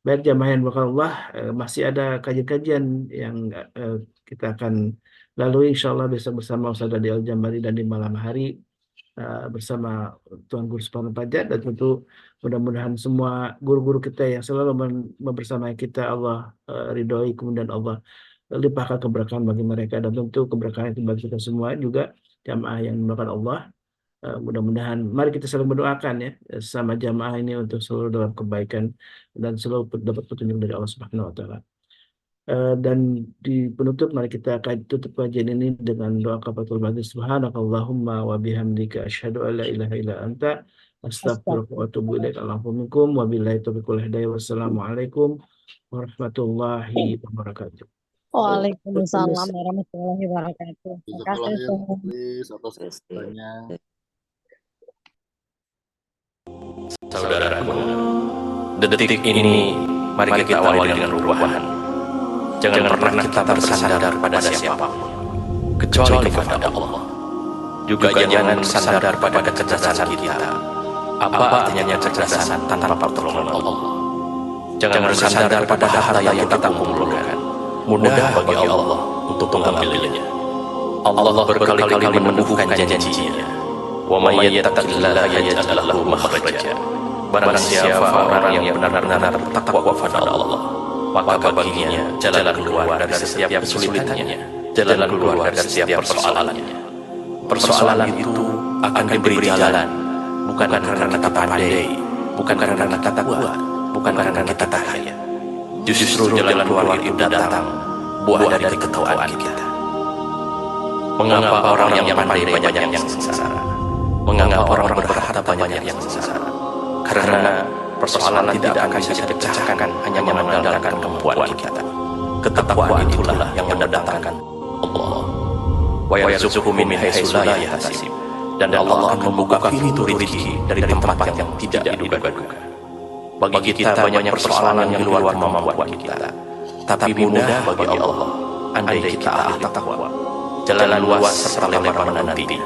Baik jamaah yang dimuliakan Allah, masih ada kajian-kajian yang kita akan lalui insya Allah besok bersama Ustaz Adi Al-Jambari dan di malam hari bersama Tuan Guru Subhanahu Pajak, dan tentu mudah-mudahan semua guru-guru kita yang selalu membersamai kita Allah ridhoi, kemudian Allah limpahkan keberkahan bagi mereka, dan tentu keberkahan itu bagi kita semua juga jamaah yang dimuliakan Allah. Mudah-mudahan mari kita selalu mendoakan ya sama jamaah ini untuk selalu dalam kebaikan dan selalu dapat petunjuk dari Allah Subhanahu wa taala. Dan di penutup mari kita akan tutup kajian ini dengan doa kafaratul majlis. Subhanakallahumma wa bihamdika asyhadu an la ilaha illa anta astaghfiruka wa atubu ilaik. Alhamdulillah wabillahi taufiq wal hidayah. Wassalamualaikum warahmatullahi wabarakatuh. Waalaikumsalam warahmatullahi wabarakatuh. Terima kasih. atas kesempatannya. Saudaraku, detik ini mari kita awali dengan perubahan. Jangan pernah kita bersandar pada siapapun kecuali kepada Allah. Juga jangan bersandar pada kecerdasan kita. Apa artinya kecerdasan tanpa pertolongan Allah? Jangan bersandar pada harta yang kita kumpulkan. Mudah bagi Allah untuk mengambilnya. Allah berkali-kali menumbuhkan janji-Nya. Wa may yattaqillaha yaj'al lahu makhraja. Barang siapa orang yang benar-benar bertakwa kepada Allah, maka baginya jalan keluar dari setiap kesulitannya, jalan keluar dari setiap persoalannya. Persoalan itu akan diberi jalan, bukan karena kita pandai, bukan karena kita kuat, bukan karena kita kaya. Justru jalan keluar itu datang buah dari ketakwaan kita. Mengapa orang yang pandai banyak yang sengsara? Mengapa orang berharta banyak yang sengsara? Karena persoalan tidak akan bisa dipecahkan hanya mengandalkan kemampuan kita. Ketakwaan itulah yang mendatangkan Allah. Wa yarzuqhu min haitsu la yahtasib. Dan Allah akan membuka pintu rezeki dari tempat yang tidak diduga-duga. Bagi kita banyak persoalan yang di luar kemampuan kita, tapi mudah bagi Allah andai kita ahli takwa. Jalan luas serta lebar menantinya.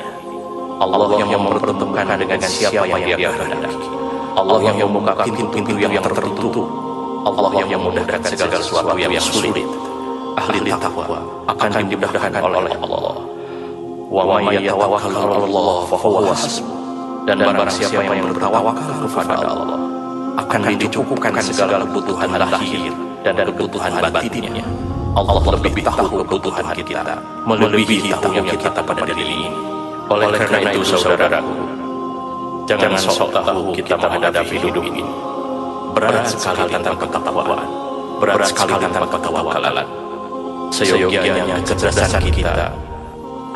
Allah yang mempertemukan dengan siapa yang Dia kehendaki. Allah yang membuka pintu-pintu yang tertutup. Allah yang memudahkan segala sesuatu yang sulit. Ahli takwa akan dimudahkan oleh Allah. Wa may yatawakkal 'ala Allah fa huwa hasbuh. Dan barang siapa yang bertawakal kepada Allah akan dicukupkan segala kebutuhan lahir dan kebutuhan batinnya. Allah lebih tahu kebutuhan kita, melebihi tahunya kita pada diri ini. Oleh karena itu saudaraku, jangan sok tahu kita menghadapi hidup ini. Berat sekali tentang ketakwaan, berat sekali tentang ketawakalan. Seyogianya kecerdasan kita,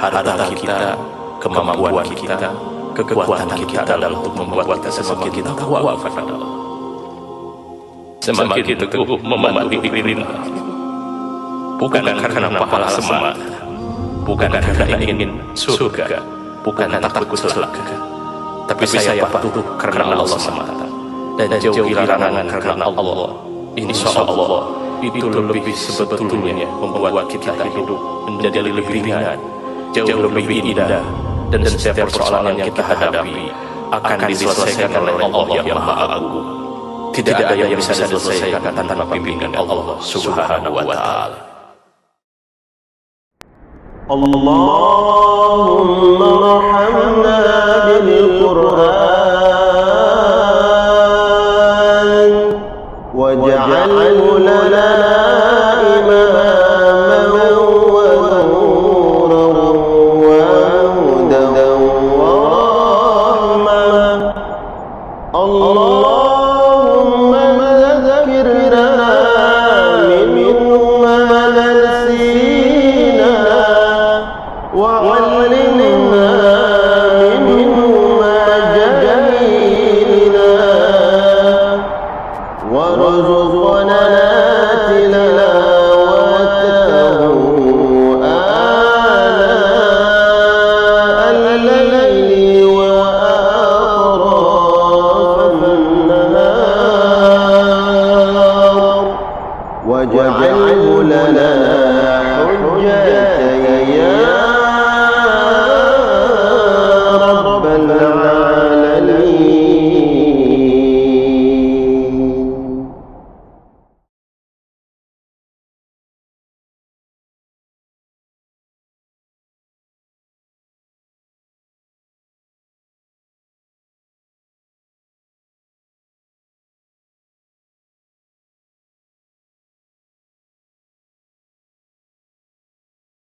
harta kita, kemampuan kita, kekuatan kita dalam untuk membuat kita semakin takwa kepada Allah. Semakin teguh membantu perintah, bukan karena pahala semata, bukan karena ingin surga, bukan takut celaka, tapi saya patuh karena Allah semata dan jauhi larangan karena Allah. Insya Allah itu lebih sebetulnya membuat kita hidup menjadi lebih ringan, jauh lebih indah, dan setiap persoalan yang kita hadapi akan diselesaikan oleh Allah yang Maha Agung. Tidak ada yang bisa diselesaikan tanpa bimbingan Allah Subhanahu wa Ta'ala. Allahumma rahamna bil Qur'an waj'alhu lana imaman wa nuran wa hudan wa rahmah. Allah